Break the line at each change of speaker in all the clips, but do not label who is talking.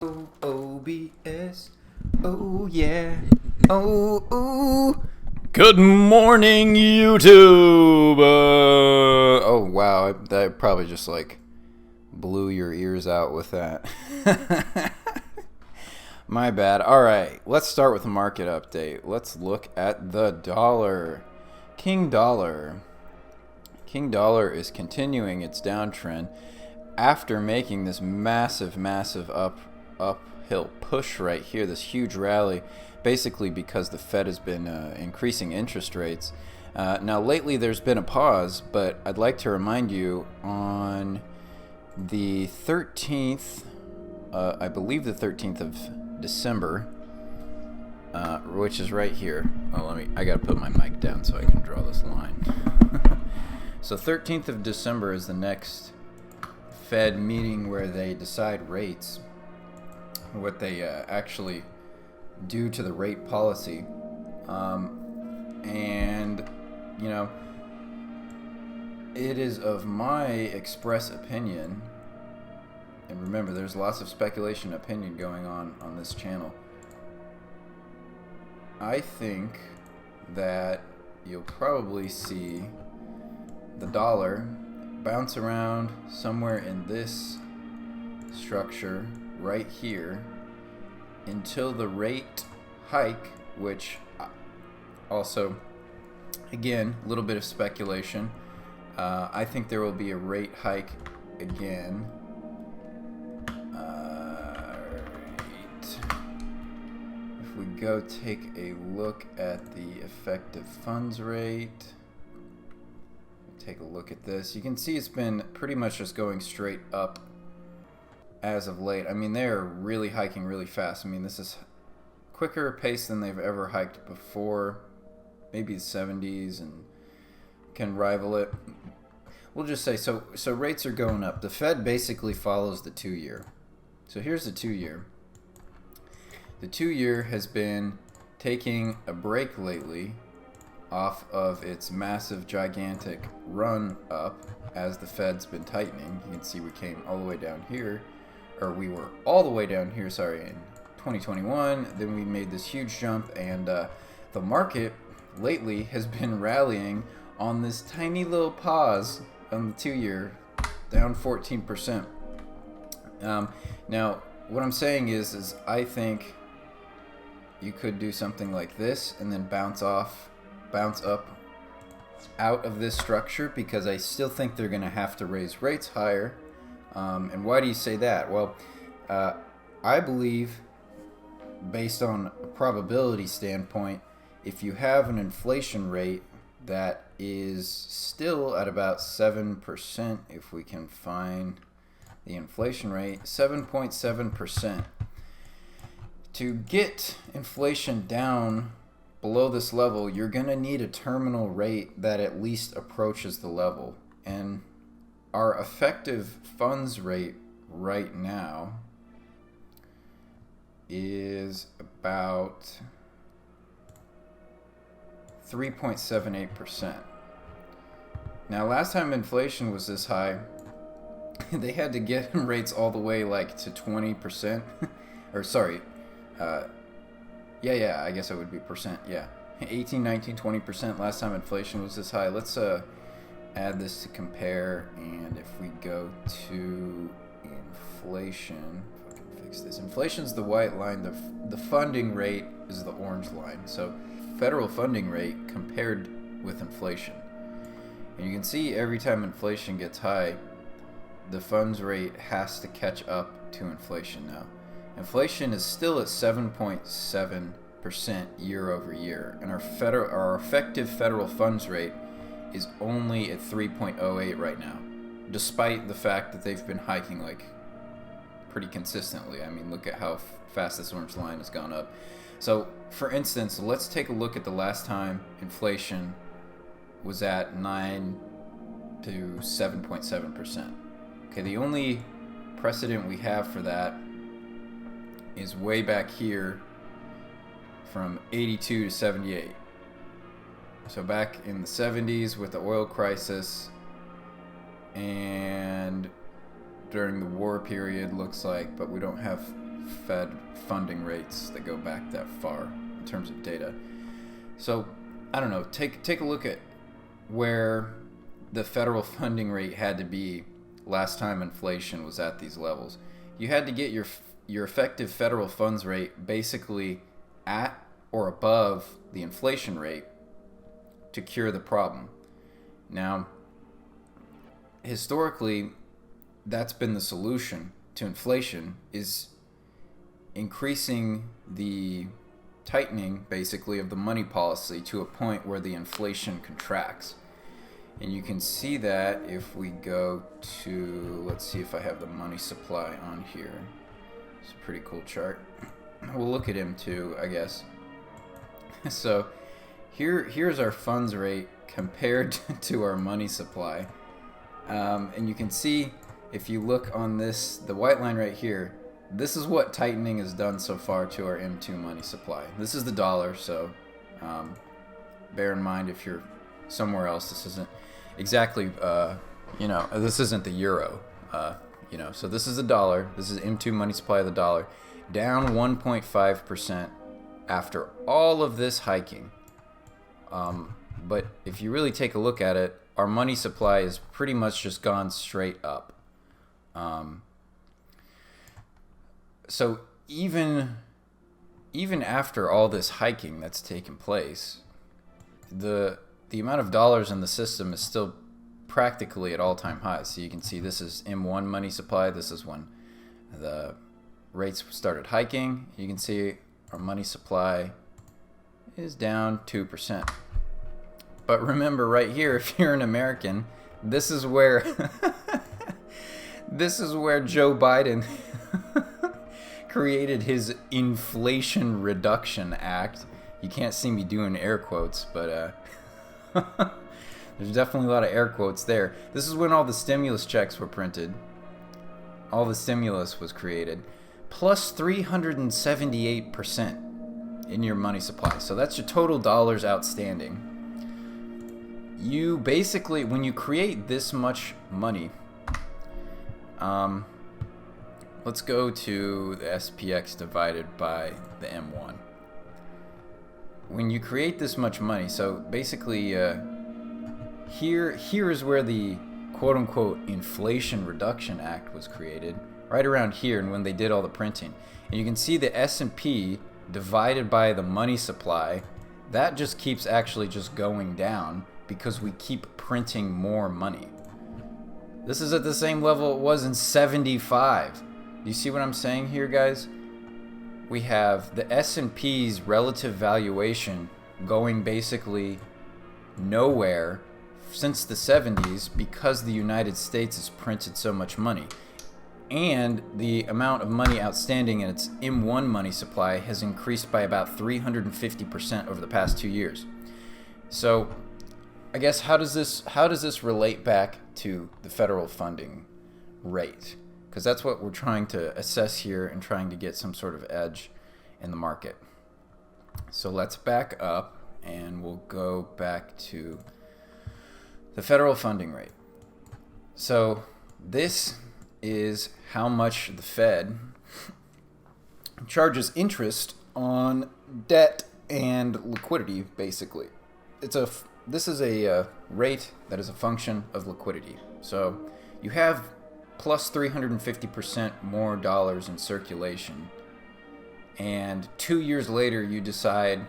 OBS. Oh yeah. Oh ooh.
Good morning, YouTube.
Oh wow, that probably just like blew your ears out with that. My bad. All right, let's start with the market update. Let's look at the dollar. King Dollar. King Dollar is continuing its downtrend after making this massive uphill push right here, this huge rally, basically because the Fed has been increasing interest rates. Now lately there's been a pause, but I'd like to remind you on the 13th, I believe the 13th of December, which is right here. Oh, I gotta put my mic down so I can draw this line. So 13th of December is the next Fed meeting where they decide rates, what they actually do to the rate policy. And, you know, it is of my express opinion, and remember, there's lots of speculation opinion going on this channel. I think that you'll probably see the dollar bounce around somewhere in this structure right here until the rate hike, which also, again, a little bit of speculation. I think there will be a rate hike again. If we go take a look at the effective funds rate, take a look at this. You can see it's been pretty much just going straight up as of late. I mean, they're really hiking really fast. I mean, this is quicker pace than they've ever hiked before. Maybe the 70s and can rival it. We'll just say, so rates are going up. The Fed basically follows the 2-year. So here's the 2-year. The 2-year has been taking a break lately off of its massive, gigantic run up as the Fed's been tightening. You can see we came all the way down here, or we were all the way down here, sorry, in 2021. Then we made this huge jump, and the market lately has been rallying on this tiny little pause on the 2-year, down 14%. Now, what I'm saying is I think you could do something like this and then bounce up out of this structure, because I still think they're going to have to raise rates higher. And why do you say that? Well, I believe, based on a probability standpoint, if you have an inflation rate that is still at about 7%, if we can find the inflation rate, 7.7%, to get inflation down below this level, you're going to need a terminal rate that at least approaches the level. And our effective funds rate right now is about 3.78%. Now, last time inflation was this high, they had to get rates all the way like to 20%. Or sorry, yeah, I guess it would be percent, yeah. 18, 19, 20% last time inflation was this high. Let's add this to compare, and if we go to inflation, if I can fix this. Inflation's the white line, the funding rate is the orange line. So federal funding rate compared with inflation. And you can see every time inflation gets high, the funds rate has to catch up to inflation now. Inflation is still at 7.7% year over year, and our effective federal funds rate is only at 3.08 right now, despite the fact that they've been hiking like pretty consistently. I mean, look at how fast this orange line has gone up. So, for instance, let's take a look at the last time inflation was at 9 to 7.7%. Okay, the only precedent we have for that is way back here from 82 to 78. So back in the 70s with the oil crisis and during the war period, looks like, but we don't have Fed funding rates that go back that far in terms of data. So, I don't know, take a look at where the federal funding rate had to be last time inflation was at these levels. You had to get your effective federal funds rate basically at or above the inflation rate to cure the problem. Now, historically, that's been the solution to inflation, is increasing the tightening, basically, of the money policy to a point where the inflation contracts. And you can see that if we go to, let's see if I have the money supply on here. It's a pretty cool chart. We'll look at him too, I guess. So here's our funds rate compared to our money supply. And you can see, if you look on this, the white line right here, this is what tightening has done so far to our M2 money supply. This is the dollar, so bear in mind if you're somewhere else, this isn't exactly, this isn't the euro, so this is the dollar. This is M2 money supply of the dollar, down 1.5% after all of this hiking. But if you really take a look at it, our money supply is pretty much just gone straight up. So even after all this hiking that's taken place, the amount of dollars in the system is still practically at all-time highs. So you can see this is M1 money supply. This is when the rates started hiking. You can see our money supply is down 2%. But remember right here, if you're an American, this is where Joe Biden created his Inflation Reduction Act. You can't see me doing air quotes, but there's definitely a lot of air quotes there. This is when all the stimulus checks were printed. All the stimulus was created. Plus 378% in your money supply. So that's your total dollars outstanding. You basically, when you create this much money, let's go to the SPX divided by the M1. When you create this much money, so basically here is where the quote-unquote Inflation Reduction Act was created, right around here, and when they did all the printing. And you can see the S&P divided by the money supply, that just keeps actually just going down because we keep printing more money. This is at the same level it was in 75. Do you see what I'm saying here, guys? We have the S&P's relative valuation going basically nowhere since the 70s because the United States has printed so much money. And the amount of money outstanding in its M1 money supply has increased by about 350% over the past 2 years. So I guess how does this relate back to the federal funding rate? Because that's what we're trying to assess here and trying to get some sort of edge in the market. So let's back up and we'll go back to the federal funding rate. So this is how much the Fed charges interest on debt and liquidity, basically. This is a rate that is a function of liquidity. So you have plus 350% more dollars in circulation, and 2 years later you decide,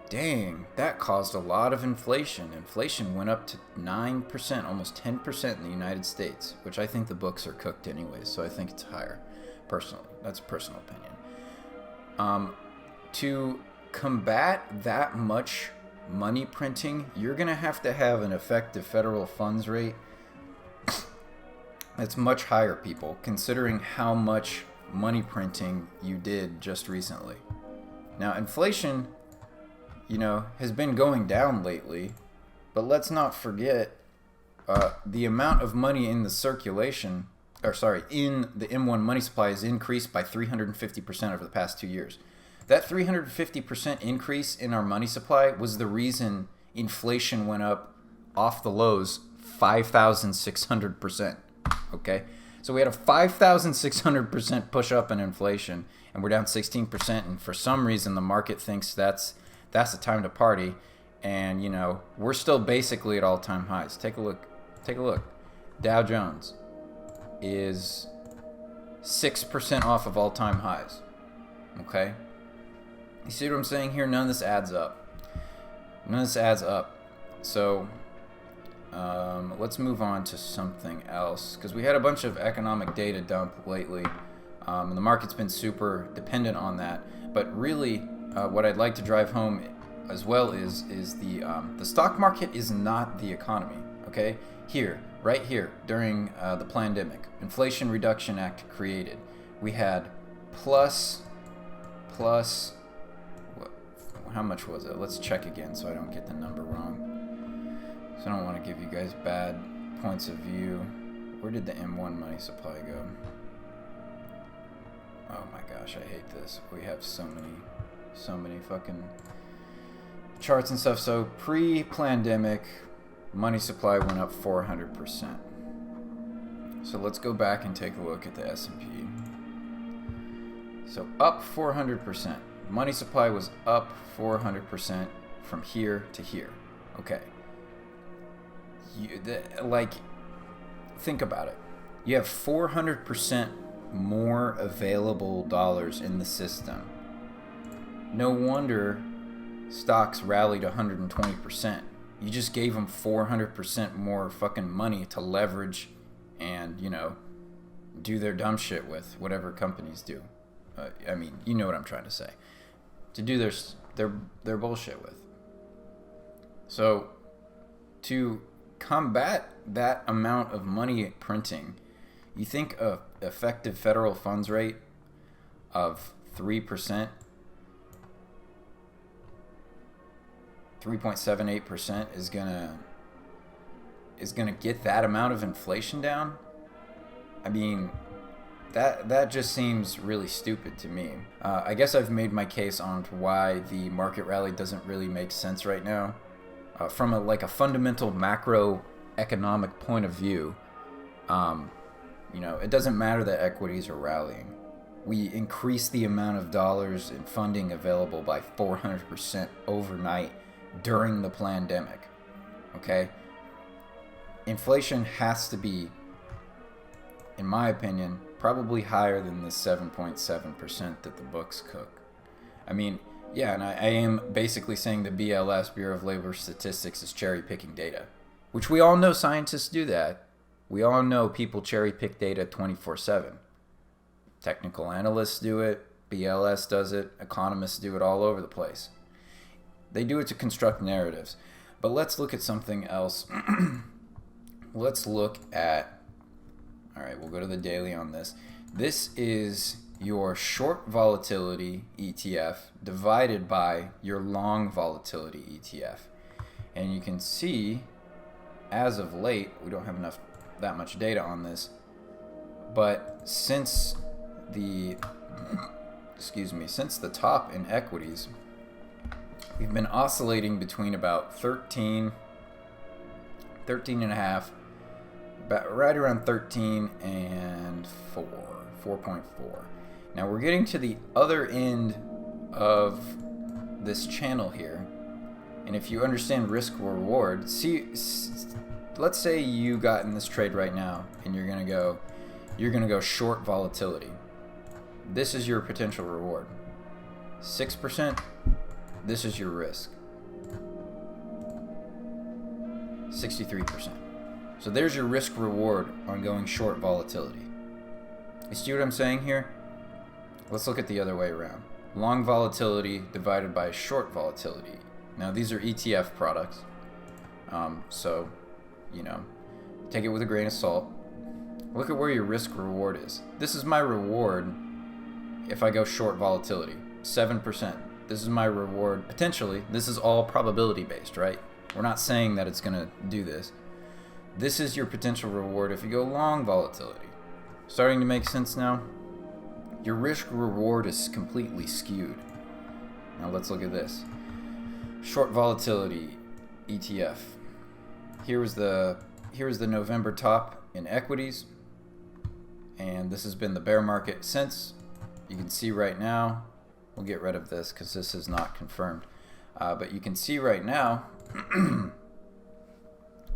dang, that caused a lot of inflation. Inflation went up to 9%, almost 10% in the United States, which I think the books are cooked anyways, so I think it's higher, personally. That's a personal opinion. To combat that much money printing, you're going to have an effective federal funds rate that's much higher, people, considering how much money printing you did just recently. Now, inflation, has been going down lately, but let's not forget the amount of money in the circulation, in the M1 money supply has increased by 350% over the past 2 years. That 350% increase in our money supply was the reason inflation went up off the lows 5,600%. Okay? So we had a 5,600% push up in inflation, and we're down 16%. And for some reason, the market thinks that's the time to party. And, you know, we're still basically at all-time highs. Take a look. Take a look. Dow Jones is 6% off of all-time highs. Okay? You see what I'm saying here? None of this adds up. None of this adds up. So, let's move on to something else. Because we had a bunch of economic data dump lately. And the market's been super dependent on that. But really, what I'd like to drive home as well is the stock market is not the economy. Okay? Here, right here, during the pandemic, Inflation Reduction Act created, we had plus, how much was it? Let's check again so I don't get the number wrong. So I don't want to give you guys bad points of view. Where did the M1 money supply go? Oh my gosh, I hate this. We have so many fucking charts and stuff. So pre-pandemic, money supply went up 400%. So let's go back and take a look at the S&P. So up 400%. Money supply was up 400% from here to here. Okay. Think about it. You have 400% more available dollars in the system. No wonder stocks rallied 120%. You just gave them 400% more fucking money to leverage and, you know, do their dumb shit with, whatever companies do. I mean, you know what I'm trying to say. To do their bullshit with. So, to combat that amount of money printing, you think a effective federal funds rate of 3%, 3.78% is gonna get that amount of inflation down? I mean, that just seems really stupid to me. I guess I've made my case on why the market rally doesn't really make sense right now. From a fundamental macroeconomic point of view, you know, it doesn't matter that equities are rallying. We increased the amount of dollars in funding available by 400% overnight during the pandemic. Okay? Inflation has to be, in my opinion, probably higher than the 7.7% that the books cook. I mean, yeah, and I am basically saying the BLS, Bureau of Labor Statistics, is cherry-picking data, which we all know scientists do that. We all know people cherry-pick data 24/7. Technical analysts do it, BLS does it, economists do it all over the place. They do it to construct narratives. But let's look at something else. Let's look at, all right, we'll go to the daily on this. This is your short volatility ETF divided by your long volatility ETF. And you can see, as of late, we don't have that much data on this, but since the top in equities, we've been oscillating between about 13 and a half, about right around 13 and 4.4. Now we're getting to the other end of this channel here, and if you understand risk reward, let's say you got in this trade right now and you're gonna go short volatility. This is your potential reward. 6%, this is your risk. 63%. So there's your risk reward on going short volatility. You see what I'm saying here? Let's look at the other way around. Long volatility divided by short volatility. Now these are ETF products. So, you know, take it with a grain of salt. Look at where your risk reward is. This is my reward if I go short volatility. 7%. This is my reward, potentially. This is all probability based, right? We're not saying that it's going to do this. This is your potential reward if you go long volatility. Starting to make sense now? Your risk reward is completely skewed. Now let's look at this. Short volatility ETF. Here was the November top in equities. and this has been the bear market since. You can see right now, we'll get rid of this because this is not confirmed, but you can see right now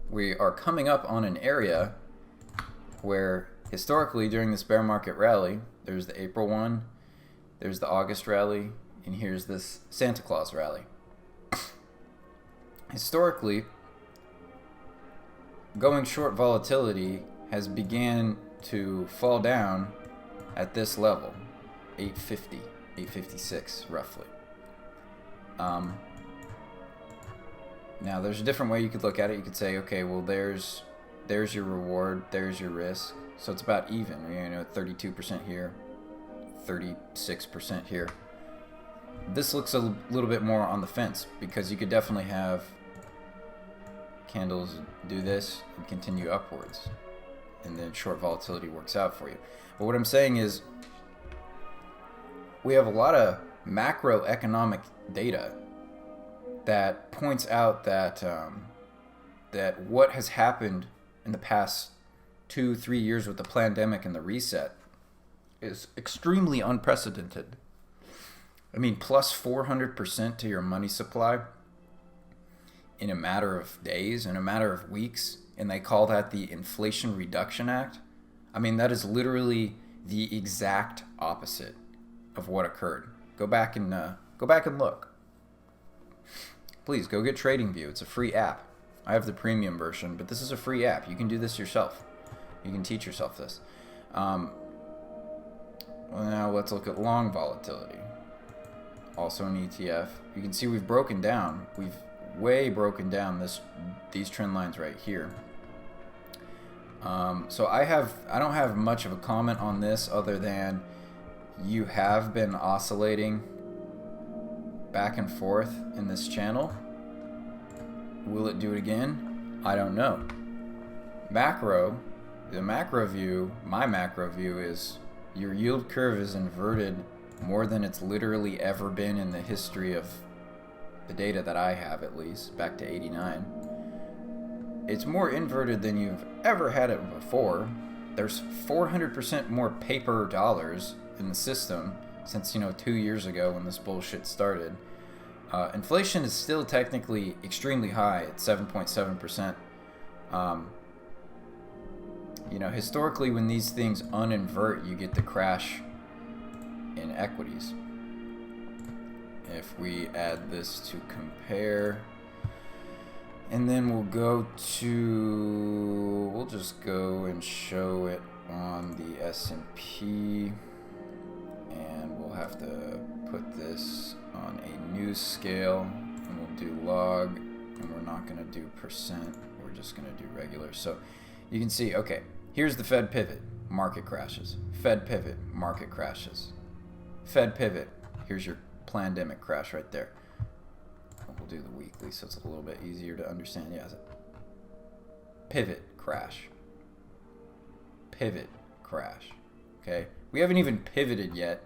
we are coming up on an area where historically during this bear market rally, there's the April one, there's the August rally, and here's this Santa Claus rally. Historically, going short volatility has began to fall down at this level, 850, 856 roughly. Now there's a different way you could look at it. You could say, okay, well there's your reward, there's your risk. So it's about even, 32% here, 36% here. This looks a little bit more on the fence because you could definitely have candles do this and continue upwards, and then short volatility works out for you. But what I'm saying is we have a lot of macroeconomic data that points out that that what has happened in the past 2-3 years with the pandemic and the reset is extremely unprecedented. I mean, plus 400% to your money supply in a matter of days, in a matter of weeks, and they call that the Inflation Reduction Act. I mean, that is literally the exact opposite of what occurred. Go back and look. Please go get TradingView. It's a free app. I have the premium version, but this is a free app. You can do this yourself. You can teach yourself this. Well, now let's look at long volatility. Also an ETF. You can see we've broken down. We've way broken down these trend lines right here. So I don't have much of a comment on this other than you have been oscillating back and forth in this channel. Will it do it again? I don't know. The macro view, my macro view is your yield curve is inverted more than it's literally ever been in the history of the data that I have, at least back to 89. It's more inverted than you've ever had it before. There's 400% more paper dollars in the system since 2 years ago when this bullshit started. Inflation is still technically extremely high at 7.7%. Historically, when these things uninvert, you get the crash in equities. If we add this to compare, and then we'll just go and show it on the S&P, and we'll have to put this on a new scale, and we'll do log, and we're not going to do percent, we're just going to do regular. So you can see, okay, here's the Fed pivot, market crashes. Fed pivot, market crashes. Fed pivot, here's your pandemic crash right there. We'll do the weekly so it's a little bit easier to understand. Yeah, pivot, crash. Pivot, crash. Okay, we haven't even pivoted yet,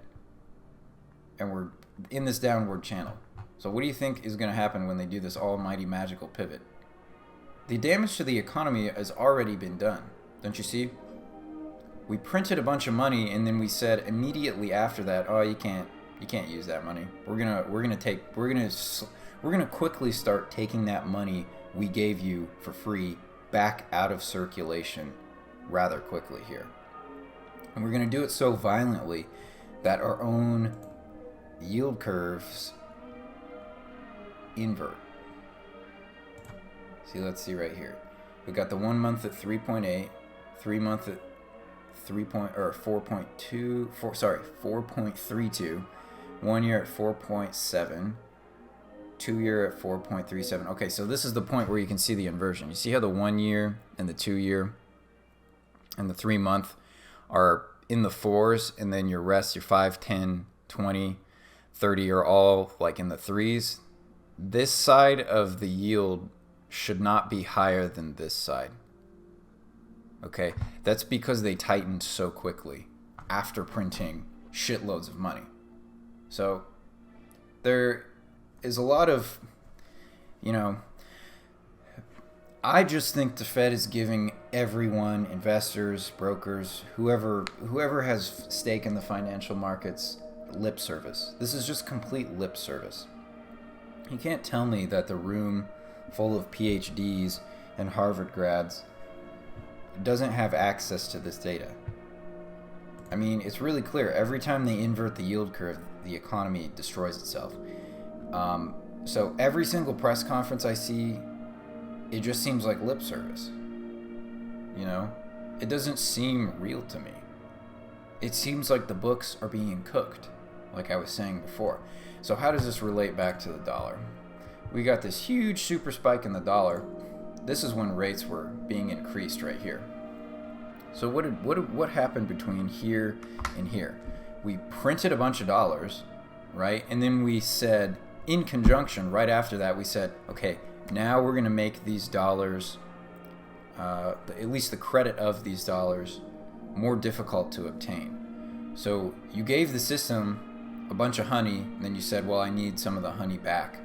and we're in this downward channel. So what do you think is going to happen when they do this almighty magical pivot? The damage to the economy has already been done. Don't you see? We printed a bunch of money, and then we said immediately after that, oh, you can't use that money. We're gonna quickly start taking that money we gave you for free back out of circulation rather quickly here. And we're gonna do it so violently that our own yield curves invert. See, let's see right here. We got the 1 month at 3.8, 3 month at 4.32, 1 year at 4.7, 2 year at 4.37. Okay, so this is the point where you can see the inversion. You see how the 1 year and the 2 year and the 3 month are in the fours, and then your rest, your 5, 10, 20, 30 are all like in the threes. This side of the yield should not be higher than this side. Okay, that's because they tightened so quickly after printing shitloads of money. So there is a lot of, I just think the Fed is giving everyone, investors, brokers, whoever has stake in the financial markets, lip service. This is just complete lip service. You can't tell me that the room full of PhDs and Harvard grads doesn't have access to this data. I mean, it's really clear. Every time they invert the yield curve, the economy destroys itself. So every single press conference I see, it just seems like lip service. You know? It doesn't seem real to me. It seems like the books are being cooked, like I was saying before. So how does this relate back to the dollar? We got this huge super spike in the dollar. This is when rates were being increased right here. So what happened between here and here? We printed a bunch of dollars, right? And then we said, in conjunction, right after that, we said, okay, now we're going to make these dollars, at least the credit of these dollars, more difficult to obtain. So you gave the system a bunch of honey, and then you said, well, I need some of the honey back.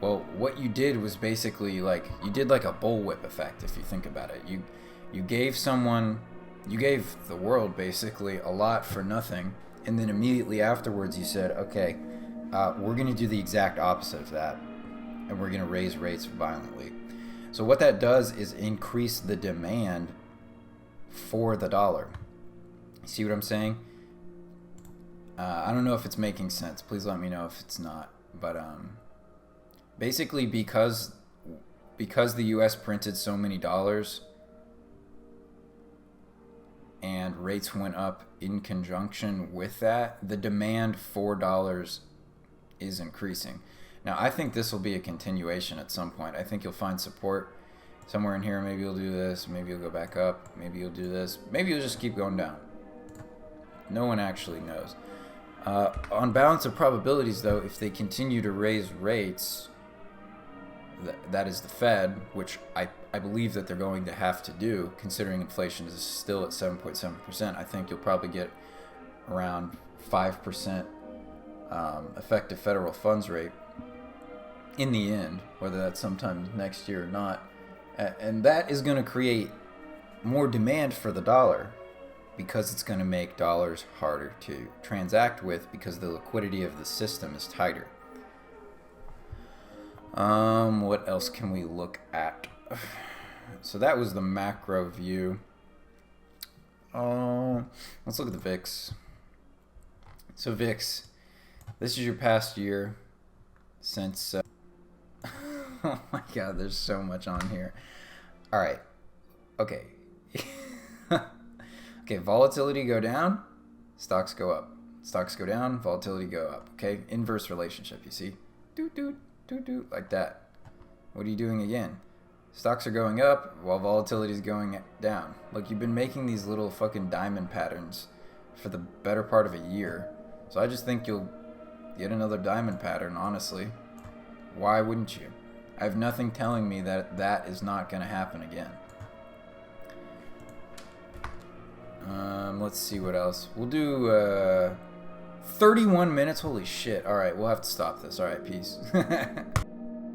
Well, what you did was basically like, you did like a bullwhip effect, if you think about it. You gave the world basically a lot for nothing, and then immediately afterwards you said, okay, we're going to do the exact opposite of that, and we're going to raise rates violently. So what that does is increase the demand for the dollar. See what I'm saying? I don't know if it's making sense. Please let me know if it's not. But basically, because the U.S. printed so many dollars and rates went up in conjunction with that, the demand for dollars is increasing. Now, I think this will be a continuation at some point. I think you'll find support somewhere in here. Maybe you'll do this. Maybe you'll go back up. Maybe you'll do this. Maybe you'll just keep going down. No one actually knows. On balance of probabilities, though, if they continue to raise rates, that is the Fed, which I believe that they're going to have to do, considering inflation is still at 7.7%. I think you'll probably get around 5% effective federal funds rate in the end, whether that's sometime next year or not. And that is going to create more demand for the dollar, because it's going to make dollars harder to transact with, because the liquidity of the system is tighter. What else can we look at? So that was the macro view. Let's look at the VIX. So VIX, this is your past year since... oh my god, there's so much on here. Alright. Okay. Okay, volatility go down, stocks go up. Stocks go down, volatility go up. Okay, inverse relationship, you see? Doot, doot, doot, doot, like that. What are you doing again? Stocks are going up while volatility is going down. Look, you've been making these little fucking diamond patterns for the better part of a year. So I just think you'll get another diamond pattern, honestly. Why wouldn't you? I have nothing telling me that that is not going to happen again. Let's see what else. We'll do 31 minutes. Holy shit. Alright, we'll have to stop this. Alright, peace.